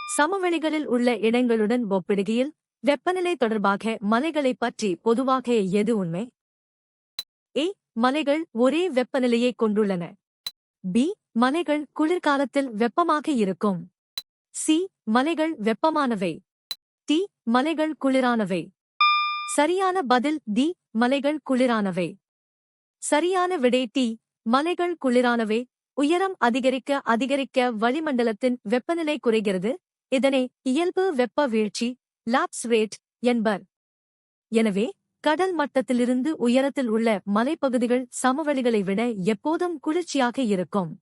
சமவெளிகளில் உள்ள இடங்களுடன் ஒப்பிடுகையில் வெப்பநிலை தொடர்பாக மலைகளைப் பற்றி பொதுவாக எது உண்மை? ஏ. மலைகள் ஒரே வெப்பநிலையைக் கொண்டுள்ளன. பி. மலைகள் குளிர்காலத்தில் வெப்பமாக இருக்கும். சி. மலைகள் வெப்பமானவை. டி. மலைகள் குளிரானவை. சரியான பதில் டி. மலைகள் குளிரானவை. சரியான விடை டி. மலைகள் குளிரானவை. உயரம் அதிகரிக்க அதிகரிக்க வளிமண்டலத்தின் வெப்பநிலை குறைகிறது. இதனை இயல்பு வெப்ப வீழ்ச்சி லாப்ஸ் ரேட் என்பர். எனவே கடல் மட்டத்திலிருந்து உயரத்தில் உள்ள மலைப்பகுதிகள் சமவெளிகளை விட எப்போதும் குளிர்ச்சியாக இருக்கும்.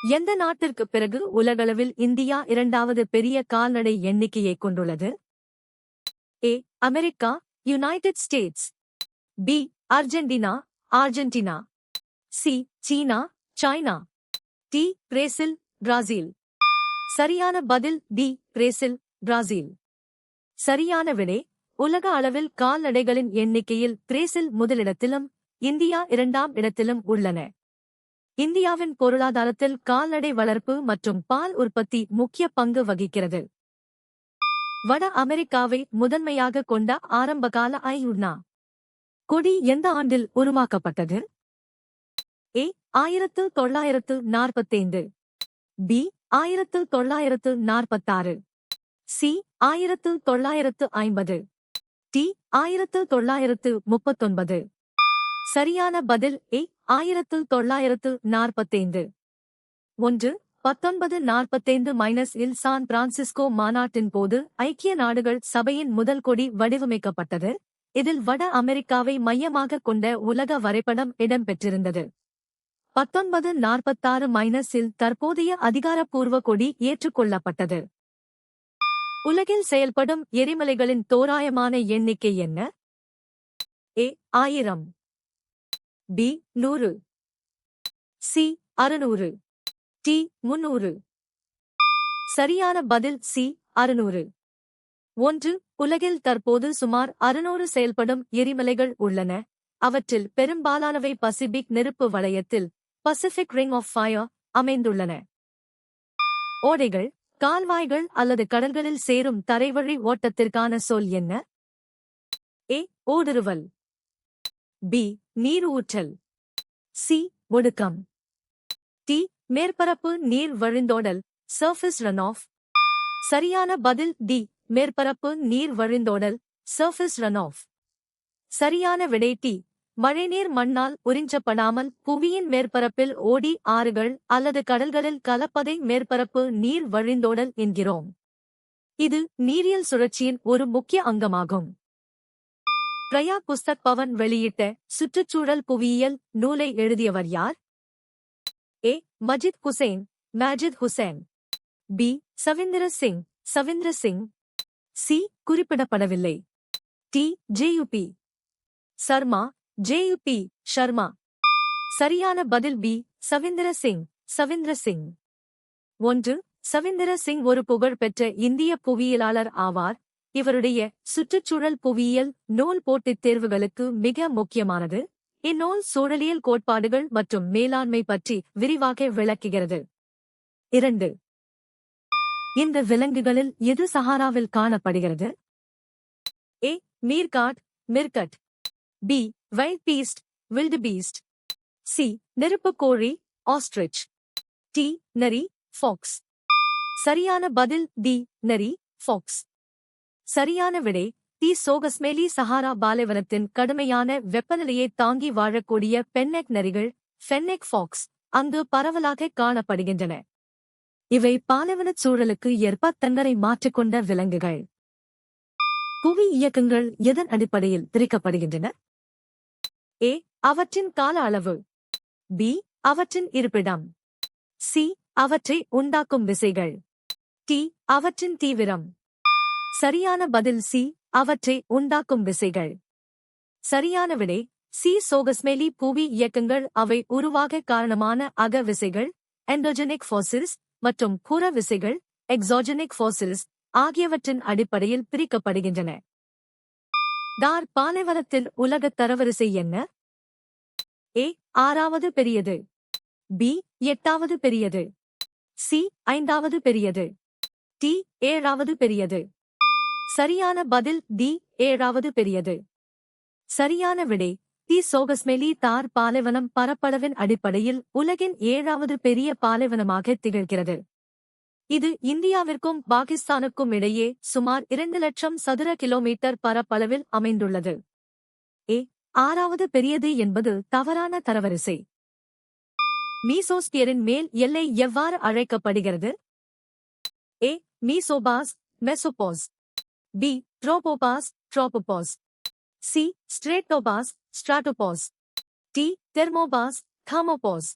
எந்த நாட்டிற்குப் பிறகு உலகளவில் இந்தியா இரண்டாவது பெரிய கால்நடை எண்ணிக்கையைக் கொண்டுள்ளது? A. America, United States. B. Argentina, Argentina. C. சீனா, சைனா. டி. Brazil, Brazil. சரியான பதில் டி. Brazil, Brazil. சரியான விடை உலக அளவில் கால்நடைகளின் எண்ணிக்கையில் பிரேசில் முதலிடத்திலும் இந்தியா இரண்டாம் இடத்திலும் உள்ளன. இந்தியாவின் பொருளாதாரத்தில் கால்நடை வளர்ப்பு மற்றும் பால் உற்பத்தி முக்கிய பங்கு வகிக்கிறது. வட அமெரிக்காவை முதன்மையாக கொண்ட ஆரம்பகால ஐயுனா கொடி எந்த ஆண்டில் உருவாக்கப்பட்டது? ஏ. 1945. பி. 1946. சி. 1950. டி. 1939. சரியான பதில் ஏ. 1945. 1. 1945 இல் சான் பிரான்சிஸ்கோ மாநாட்டின் போது ஐக்கிய நாடுகள் சபையின் முதல் கொடி வடிவமைக்கப்பட்டது. இதில் வட அமெரிக்காவை மையமாகக் கொண்ட உலக வரைபடம் இடம்பெற்றிருந்தது. 1946 இல் தற்போதைய அதிகாரப்பூர்வ கொடி ஏற்றுக்கொள்ளப்பட்டது. உலகில் செயல்படும் எரிமலைகளின் தோராயமான எண்ணிக்கை என்ன? ஏ. 1000. பி. 100. சி. 600. டி. 300. சரியான பதில் சி. 600. 1. உலகில் தற்போது சுமார் 600 செயல்படும் எரிமலைகள் உள்ளன. அவற்றில் பெரும்பாலானவை பசிபிக் நெருப்பு வளையத்தில் பசிபிக் ரிங் ஆஃப் ஃபயர் அமைந்துள்ளன. ஓடைகள், கால்வாய்கள் அல்லது கடல்களில் சேரும் தரைவழி ஓட்டத்திற்கான சொல் என்ன? ஏ. ஊடுருவல். பி. நீர் ஊற்றல். சி. ஒடுக்கம். டி. மேற்பரப்பு நீர் வழிந்தோடல் சர்ஃபேஸ் ரன் ஆஃப். சரியான பதில் டி. மேற்பரப்பு நீர் வழிந்தோடல் சர்ஃபேஸ் ரன் ஆஃப். சரியான விடை டி. மழைநீர் மண்ணால் உறிஞ்சப்படாமல் புவியின் மேற்பரப்பில் ஓடி ஆறுகள் அல்லது கடல்களில் கலப்பதை மேற்பரப்பு நீர் வழிந்தோடல் என்கிறோம். இது நீரியல் சுழற்சியின் ஒரு முக்கிய அங்கமாகும். பிரயாக் புஸ்தக் பவன் வெளியிட்ட சுற்றுச்சூழல் புவியியல் நூலை எழுதியவர் யார்? ஏ. மஜித் ஹுசைன், மாஜித் ஹுசைன். பி. சவிந்திர சிங், சவிந்திர சிங். சி. குறிப்பிடப்படவில்லை. டி. ஜேயுபி சர்மா, ஜேயுபி ஷர்மா. சரியான பதில் பி. சவிந்திர சிங், சவிந்திர சிங். 1. சவிந்திர சிங் ஒரு புகழ்பெற்ற இந்திய புவியியலாளர் ஆவார். இவருடைய சுற்றுச்சூழல் புவியியல் நூல் போட்டித் தேர்வுகளுக்கு மிக முக்கியமானது. இந்நூல் சூழலியல் கோட்பாடுகள் மற்றும் மேலாண்மை பற்றி விரிவாக விளக்குகிறது. 2. இந்த விலங்குகளில் எது சஹாராவில் காணப்படுகிறது? A. Meerkat, meerkat. B. Wildebeest, wildebeest. C. நெருப்புக் கோழி, ஆஸ்ட்ரிச். டி. நரி, ஃபாக்ஸ். சரியான பதில் டி. நரி, ஃபாக்ஸ். சரியான விடை டி. சோகஸ்மேலி சஹாரா பாலைவனத்தின் கடுமையான வெப்பநிலையை தாங்கி வாழக்கூடிய பென்னெக் நரிகள், ஃபென்னெக் ஃபாக்ஸ் அங்கு பரவலாக காணப்படுகின்றன. இவை பாலைவனச் சூழலுக்கு ஏற்ப தங்களை மாற்றிக்கொண்ட விலங்குகள். புவி இயக்கங்கள் எதன் அடிப்படையில் பிரிக்கப்படுகின்றன? ஏ. அவற்றின் கால அளவு. பி. அவற்றின் இருப்பிடம். சி. அவற்றை உண்டாக்கும் விசைகள். டி. அவற்றின் தீவிரம். சரியான பதில் சி. அவற்றை உண்டாக்கும் விசைகள். சரியான விடை சி. சோகஸ்மேலி புவி இயக்கங்கள் அவை உருவாக காரணமான அக விசைகள், எண்டோஜெனிக் ஃபோர்சஸ், மற்றும் புற விசைகள், எக்ஸோஜெனிக் ஃபோர்சஸ் ஆகியவற்றின் அடிப்படையில் பிரிக்கப்படுகின்றன. தார் பாலைவனத்தில் உலகத் தரவரிசை என்ன? ஏ. 6வது பெரியது. பி. 8வது பெரியது. சி. 5வது பெரியது. டி ஏழாவது பெரியது. சரியான பதில் டி ஏழாவது பெரியது. சரியான விடை தி சோகஸ்மெலி தார் பாலைவனம் பரப்பளவின் அடிப்படையில் உலகின் 7வது பெரிய பாலைவனமாக திகழ்கிறது. இது இந்தியாவிற்கும் பாகிஸ்தானுக்கும் இடையே சுமார் 2 லட்சம் சதுர கிலோமீட்டர் பரப்பளவில் அமைந்துள்ளது. 6வது பெரியது என்பது தவறான தரவரிசை. மீசோஸ்பியரின் மேல் எல்லை எவ்வாறு அழைக்கப்படுகிறது? ஏ. மீசோபாஸ் மெசோபாஸ். B. Tropopause tropopause. C. ஸ்ட்ரேட்டோபாஸ் ஸ்ட்ராட்டோபாஸ். D. தெர்மோபாஸ் தர்மோபாஸ்.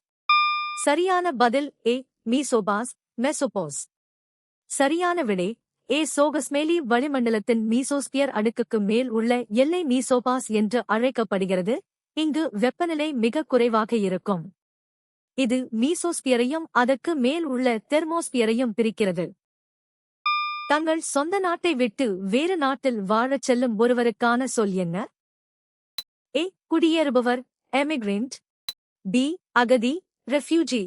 சரியான பதில் ஏ. மீசோபாஸ் மெசோபாஸ். சரியான விடை ஏ. சோகஸ்மெலி வளிமண்டலத்தின் மீசோஸ்பியர் அடுக்குக்கு மேல் உள்ள எல்லை மீசோபாஸ் என்று அழைக்கப்படுகிறது. இங்கு வெப்பநிலை மிக குறைவாக இருக்கும். இது மீசோஸ்பியரையும் அதற்கு மேல் உள்ள தெர்மோஸ்பியரையும் பிரிக்கிறது. தங்கள் சொந்த நாட்டை விட்டு வேறு நாட்டில் வாழச் செல்லும் ஒருவருக்கான சொல் என்ன? ஏ. குடியேறுபவர் எமிகிரண்ட். பி. அகதி ரெஃப்யூஜி.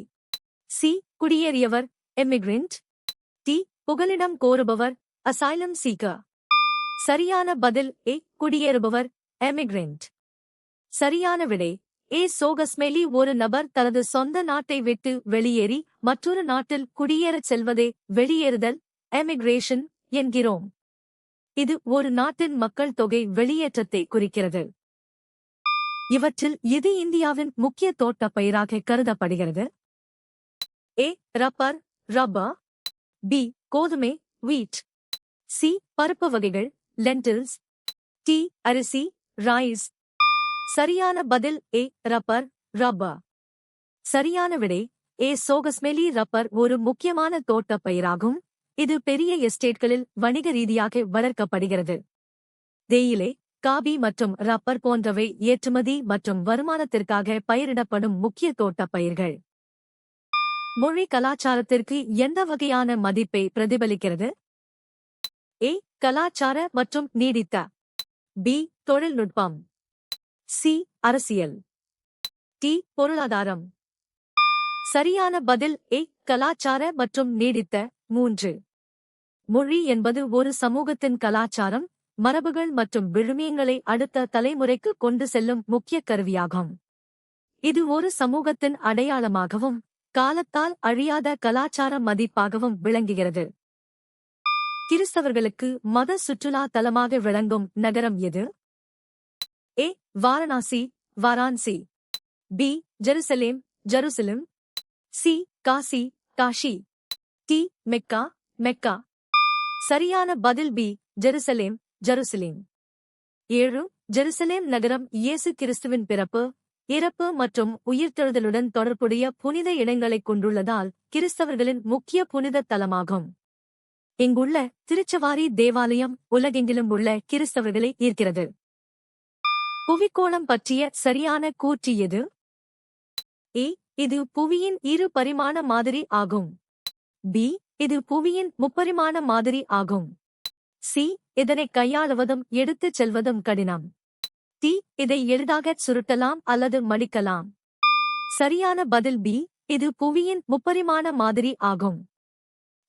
சி. குடியேறியவர் எமிகிரண்ட். டி. புகலிடம் கோருபவர் அசைலம் சீக்கர். சரியான பதில் ஏ. குடியேறுபவர் எமிகிரண்ட். சரியான விடை ஏ. சோகஸ்மெலி ஒரு நபர் தனது சொந்த நாட்டை விட்டு வெளியேறி மற்றொரு நாட்டில் குடியேறச் செல்வதே வெளியேறுதல் எமிகிரேஷன் என்கிறோம். இது ஒரு நாட்டின் மக்கள் தொகை வெளியேற்றத்தை குறிக்கிறது. இவற்றில் எது இந்தியாவின் முக்கிய தோட்டப் பயிராக கருதப்படுகிறது? ஏ. Rubber rubber. பி. கோதுமை வீட். சி. பருப்பு வகைகள் லென்டில்ஸ். டி. அரிசி ரைஸ். சரியான பதில் ஏ. Rubber rubber. சரியான விடை ஏ. சோகஸ்மெலி ரப்பர் ஒரு முக்கியமான தோட்டப் பயிராகும். இது பெரிய எஸ்டேட்களில் வணிக ரீதியாக வளர்க்கப்படுகிறது. தேயிலை காபி மற்றும் ரப்பர் போன்றவை ஏற்றுமதி மற்றும் வருமானத்திற்காக பயிரிடப்படும் முக்கிய தோட்டப் பயிர்கள். மொழி கலாச்சாரத்திற்கு எந்த வகையான மதிப்பை பிரதிபலிக்கிறது? ஏ. கலாச்சார மற்றும் நீடித்த. பி. தொழில்நுட்பம். சி. அரசியல். டி. பொருளாதாரம். சரியான பதில் ஏ. கலாச்சார மற்றும் நீடித்த. 3. மொழி என்பது ஒரு சமூகத்தின் கலாச்சாரம், மரபுகள் மற்றும் விழுமியங்களை அடுத்த தலைமுறைக்கு கொண்டு செல்லும் முக்கிய கருவியாகும். இது ஒரு சமூகத்தின் அடையாளமாகவும் காலத்தால் அழியாத கலாச்சார மதிப்பாகவும் விளங்குகிறது. கிறிஸ்தவர்களுக்கு மத சுற்றுலா தலமாக விளங்கும் நகரம் எது? A. Varanasi Varanasi. B. Jerusalem Jerusalem. C. Kashi Kashi. D. Mecca Mecca. சரியான பதில் பி. Jerusalem Jerusalem. 7. ஜெருசலேம் நகரம் இயேசு கிறிஸ்துவின் பிறப்பு, இறப்பு மற்றும் உயிர்த்தெழுதலுடன் தொடர்புடைய புனித இடங்களைக் கொண்டுள்ளதால் கிறிஸ்தவர்களின் முக்கிய புனித தலமாகும். இங்குள்ள திருச்சவாரி தேவாலயம் உலகெங்கிலும் உள்ள கிறிஸ்தவர்களை ஈர்க்கிறது. புவிக்கோளம் பற்றிய சரியான கூற்று எது? ஏ. இது புவியின் 2 பரிமாண மாதிரி ஆகும். பி. இது புவியின் 3 மாதிரி ஆகும். சி. இதனை கையாளுவதும் எடுத்துச் செல்வதும் கடினம். டி. இதை எளிதாக சுருட்டலாம் அல்லது மடிக்கலாம். சரியான பதில் பி. இது புவியின் 3 மாதிரி ஆகும்.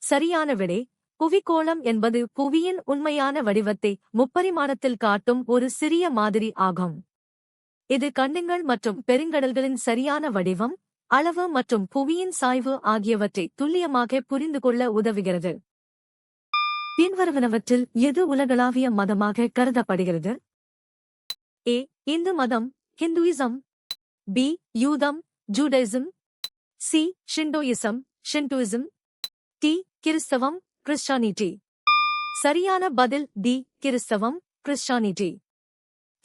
சரியான விடை புவிக்கோளம் என்பது புவியின் உண்மையான வடிவத்தை 3 காட்டும் ஒரு சிறிய மாதிரி ஆகும். இது கண்டங்கள் மற்றும் பெருங்கடல்களின் சரியான வடிவம், அளவு மற்றும் புவியின் சாய்வு ஆகியவற்றை துல்லியமாக புரிந்து கொள்ள உதவுகிறது. பின்வருவனவற்றில் எது உலகளாவிய மதமாக கருதப்படுகிறது? ஏ. இந்து மதம் ஹிந்துயிசம். பி. யூதம் ஜூடைசம். சி. ஷிண்டோயிசம் ஷிண்டோயிசம். டி. கிறிஸ்தவம் கிறிஸ்டானிட்டி. சரியான பதில் டி. கிறிஸ்தவம் கிறிஸ்டானிட்டி.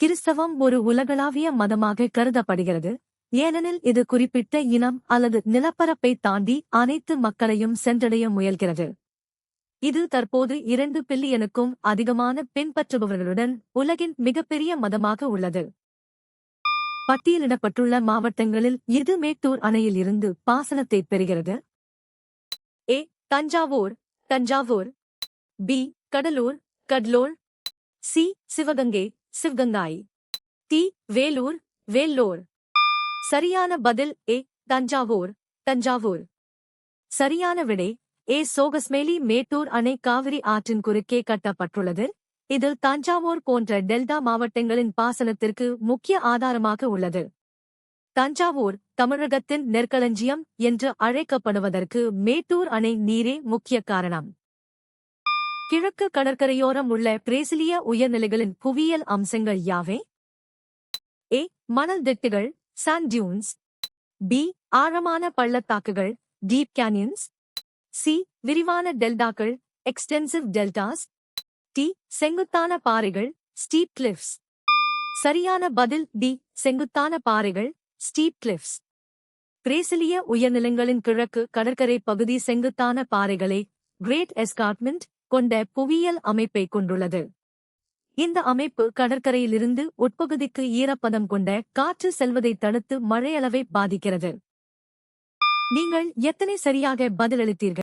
கிறிஸ்தவம் ஒரு உலகளாவிய மதமாக கருதப்படுகிறது, ஏனெனில் இது குறிப்பிட்ட இனம் அல்லது நிலப்பரப்பை தாண்டி அனைத்து மக்களையும் சென்றடைய முயல்கிறது. இது தற்போது 2 பில்லியனுக்கும் அதிகமான பின்பற்றுபவர்களுடன் உலகின் மிகப்பெரிய மதமாக உள்ளது. பட்டியலிடப்பட்டுள்ள மாவட்டங்களில் எது மேட்டூர் அணையில் இருந்து பாசனத்தை பெறுகிறது? A. Thanjavur Thanjavur. B. Cuddalore Cuddalore. C. Sivaganga Sivaganga. D. Vellore Vellore. சரியான பதில் ஏ. தஞ்சாவூர் தஞ்சாவூர். சரியான விடை சோகஸ்மேலி மேட்டூர் அணை காவிரி ஆற்றின் குறுக்கே கட்டப்பட்டுள்ளது. இது தஞ்சாவூர் போன்ற டெல்டா மாவட்டங்களின் பாசனத்திற்கு முக்கிய ஆதாரமாக உள்ளது. தஞ்சாவூர் தமிழகத்தின் நெற்களஞ்சியம் என்று அழைக்கப்படுவதற்கு மேட்டூர் அணை நீரே முக்கிய காரணம். கிழக்கு கடற்கரையோரம் உள்ள பிரேசிலிய உயர்நிலைகளின் புவியியல் அம்சங்கள் யாவை? ஏ. மணல் திட்டுகள், சாண்ட் டியூன்ஸ். பி. ஆழமான பள்ளத்தாக்குகள், டீப் கேனியன்ஸ். சி. விரிவான டெல்டாக்கள், எக்ஸ்டென்சிவ் டெல்டாஸ். டி. செங்குத்தான பாறைகள், ஸ்டீப் கிளிஃப்ஸ். சரியான பதில் டி. செங்குத்தான பாறைகள், ஸ்டீப் கிளிஃப்ஸ். பிரேசிலிய உயர்நிலங்களின் கிழக்கு கடற்கரை பகுதி செங்குத்தான பாறைகளை, கிரேட் எஸ்கார்ட்மெண்ட் கொண்ட புவியியல் அமைப்பை கொண்டுள்ளது. இந்த அமைப்பு கடற்கரையிலிருந்து உட்பகுதிக்கு ஈரப்பதம் கொண்ட காற்று செல்வதை தடுத்து மழையளவை பாதிக்கிறது. நீங்கள் எத்தனை சரியாக பதிலளித்தீர்கள்?